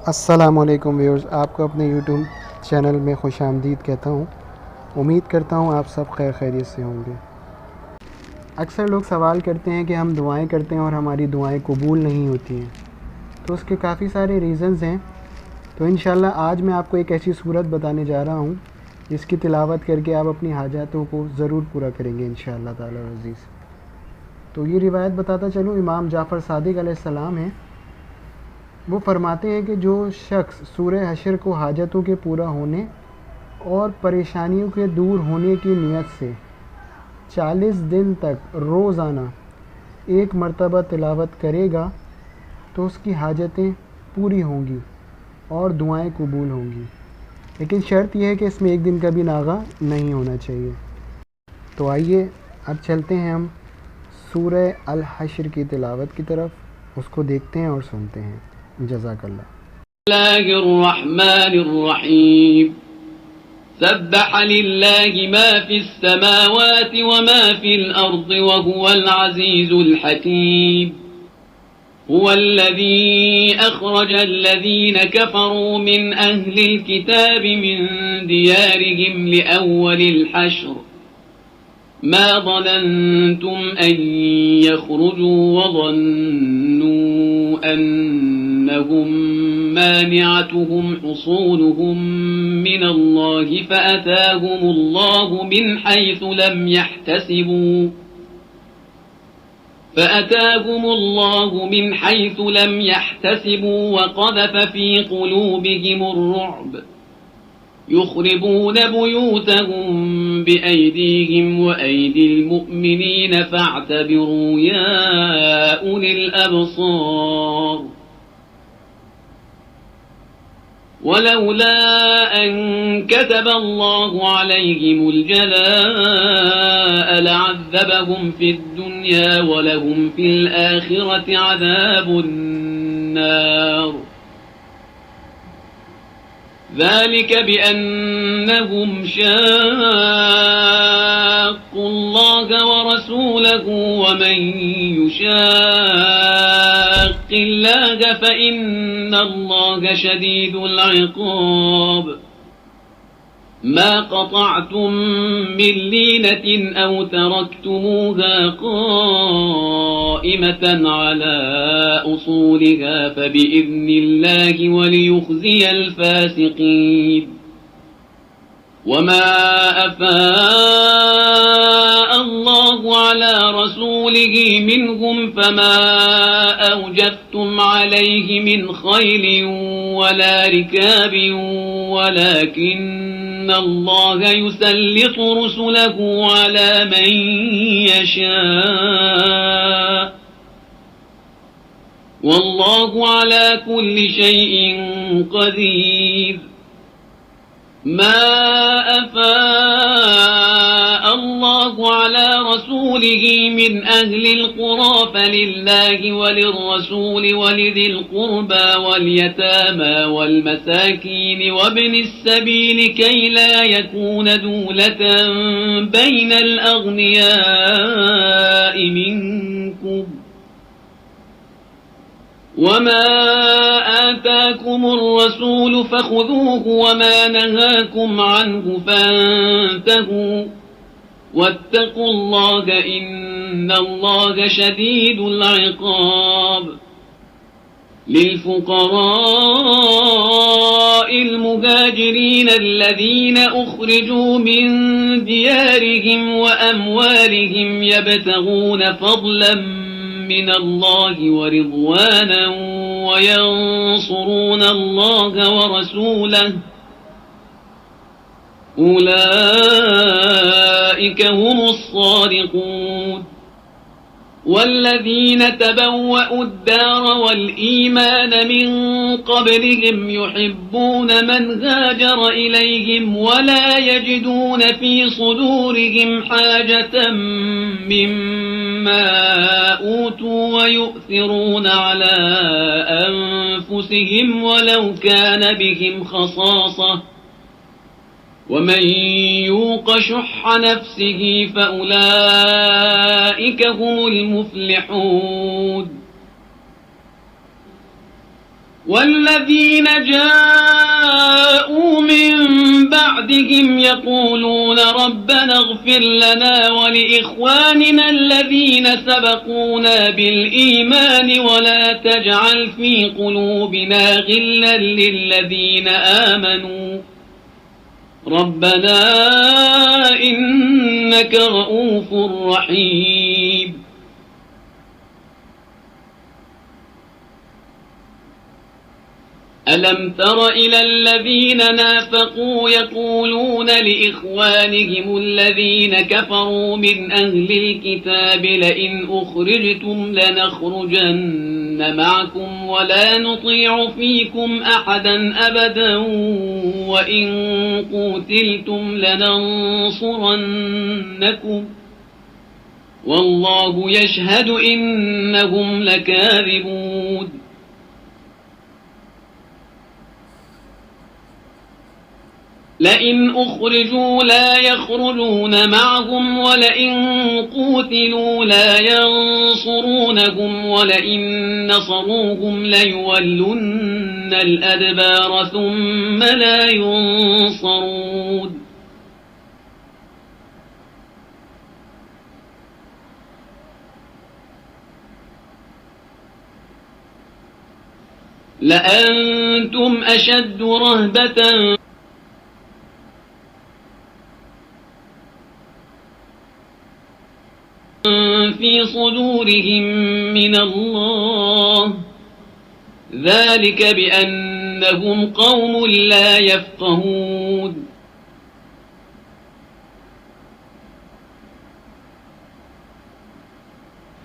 अस्सलामुअलैकुम व्यूअर्स, आपको अपने यूट्यूब चैनल में खुश आमदीद कहता हूँ। उम्मीद करता हूँ आप सब खैर खैरियत से होंगे। अक्सर लोग सवाल करते हैं कि हम दुआएं करते हैं और हमारी दुआएं कबूल नहीं होती हैं, तो उसके काफ़ी सारे रीज़न्स हैं। तो इंशाल्लाह आज मैं आपको एक ऐसी सूरत बताने जा रहा हूँ जिसकी तिलावत करके आप अपनी हाजातों को ज़रूर पूरा करेंगे इंशाअल्लाह ताला अज़ीज़। तो ये रिवायत बताता चलूँ, इमाम जाफ़र सादिक अलैहिस्सलाम हैं, वो फरमाते हैं कि जो शख्स सूरह हशर को हाजतों के पूरा होने और परेशानियों के दूर होने की नीयत से 40 दिन तक रोज़ाना एक मरतबा तिलावत करेगा तो उसकी हाजतें पूरी होंगी और दुआएं कबूल होंगी। लेकिन शर्त यह है कि इसमें एक दिन का भी नागा नहीं होना चाहिए। तो आइए अब चलते हैं हम सूरह अल हशर की तिलावत की तरफ, उसको देखते हैं और सुनते हैं। जज़ाकल्लाह। سبح لله ما في السماوات وما في الأرض وهو العزيز الحكيم. هو الذي أخرج الذين كفروا من أهل الكتاب من ديارهم لأول الحشر ما ظننتم أن يخرجوا وظنوا أنهم مانعتهم حصونهم من الله فأتاهم الله من حيث لم يحتسبوا وقذف في قلوبهم الرعب يخربون بيوتهم بأيديهم وأيدي المؤمنين فاعتبروا يا أولي الأبصار. ولولا أن كتب الله عليهم الجلاء لعذبهم في الدنيا ولهم في الآخرة عذاب النار. ذلك بأنهم شاقوا الله ورسوله ومن يشاق الله فإن الله شديد العقاب. ما قطعتم من لينة أو تركتموها قائمة على أصولها فبإذن الله وليخزي الفاسقين. وما أفاء الله على رسوله منهم فما أوجفتم عليه من خيل ولا ركاب ولكن الله يسلط رسله على من يشاء والله على كل شيء قدير. ما أفاء الله على رسوله من أهل القرى فلله وللرسول ولذي القربى واليتامى والمساكين وابن السبيل كي لا يكون دولة بين الأغنياء منكم. وما آتاكم الرسول فخذوه وما نهاكم عنه فانتهوا واتقوا الله إن الله شديد العقاب. للفقراء المهاجرين الذين أخرجوا من ديارهم وأموالهم يبتغون فضلا من الله ورضوانا وينصرون الله ورسوله أولئك هم الصادقون. والذين تبوأوا الدار والإيمان من قبلهم يحبون من هاجر إليهم ولا يجدون في صدورهم حاجة مما أوتوا ويؤثرون على أنفسهم ولو كان بهم خصاصة ومن يوق شح نفسه فأولئك هم المفلحون. والذين جاءوا من بعدهم يقولون ربنا اغفر لنا ولإخواننا الذين سبقونا بالإيمان ولا تجعل في قلوبنا غلا للذين آمنوا ربنا إنك رؤوف رحيم. ألم تر إلى الذين نافقوا يقولون لإخوانهم الذين كفروا من أهل الكتاب لئن أخرجتم لنخرجن معكم ولا نطيع فيكم أحدا أبدا وإن قتلتم لننصرنكم والله يشهد إنهم لكاذبون. لئن أخرجوا لا يخرجون معهم ولئن قوتلوا لا ينصرونهم ولئن نصروهم ليولن الأدبار ثم لا ينصرون. لأنتم أشد رهبة في صدورهم من الله ذلك بأنهم قوم لا يفقهون.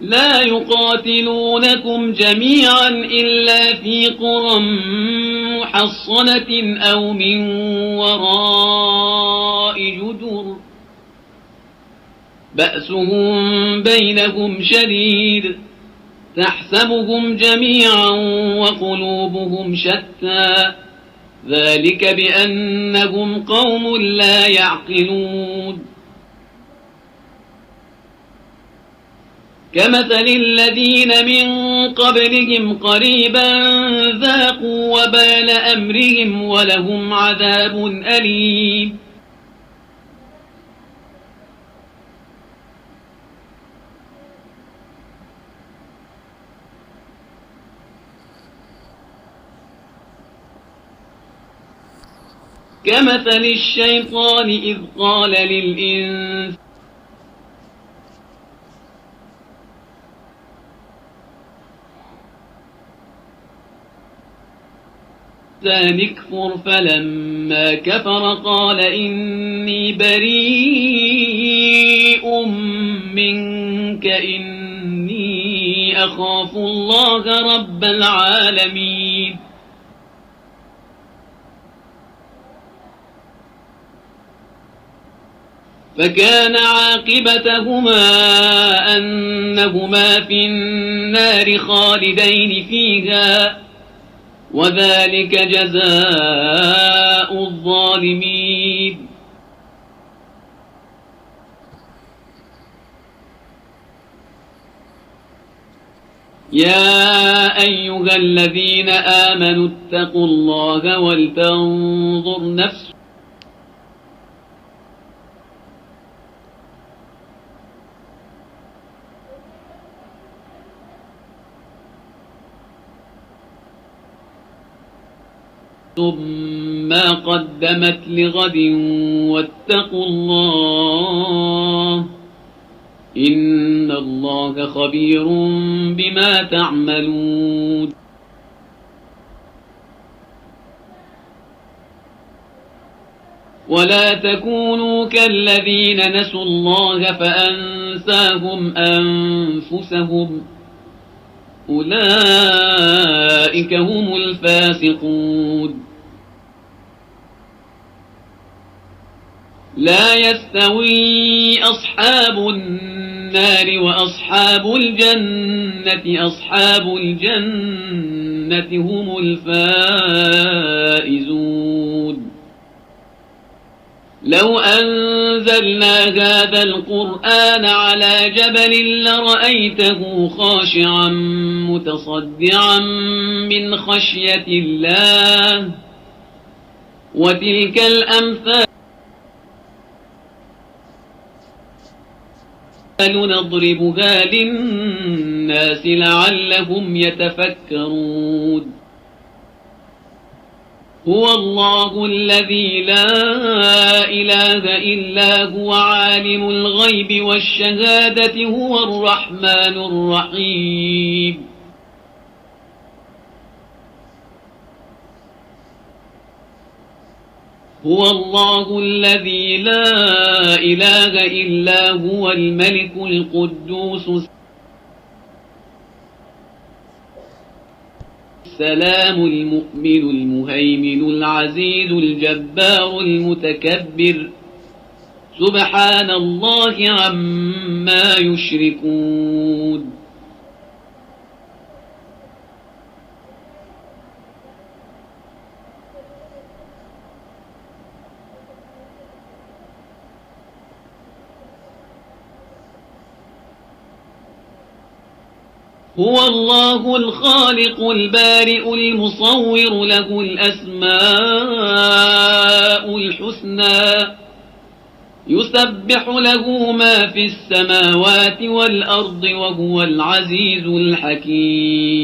لا يقاتلونكم جميعا إلا في قرى محصنة أو من وراء جدر بأسهم بينهم شديد تحسبهم جميعا وقلوبهم شتى ذلك بأنهم قوم لا يعقلون. كمثل الذين من قبلهم قريبا ذاقوا وبال أمرهم ولهم عذاب أليم. كمثل الشيطان إذ قال للإنسان اكفر فلما كفر قال إني بريء منك إني أخاف الله رب العالمين. فكان عاقبتهما أنهما في النار خالدين فيها وذلك جزاء الظالمين. يا أيها الذين آمنوا اتقوا الله ولتنظر نفس ما قدمت لغد واتقوا الله إن الله خبير بما تعملون. ولا تكونوا كالذين نسوا الله فأنساهم أنفسهم أولئك هم الفاسقون. لا يستوي أصحاب النار وأصحاب الجنة أصحاب الجنة هم الفائزون. لو أنزلنا هذا القرآن على جبل لرأيته خاشعا متصدعا من خشية الله وتلك الأمثال نضربها للناس لعلهم يتفكرون هو الله الذي لا إله إلا هو عالم الغيب والشهادة هو الرحمن الرحيم هو الله الذي لا إله إلا هو الملك القدوس السلام المؤمن المهيمن العزيز الجبار المتكبر سبحان الله عما يشركون هو الله الخالق البارئ المصور له الأسماء الحسنى يسبح له ما في السماوات والأرض وهو العزيز الحكيم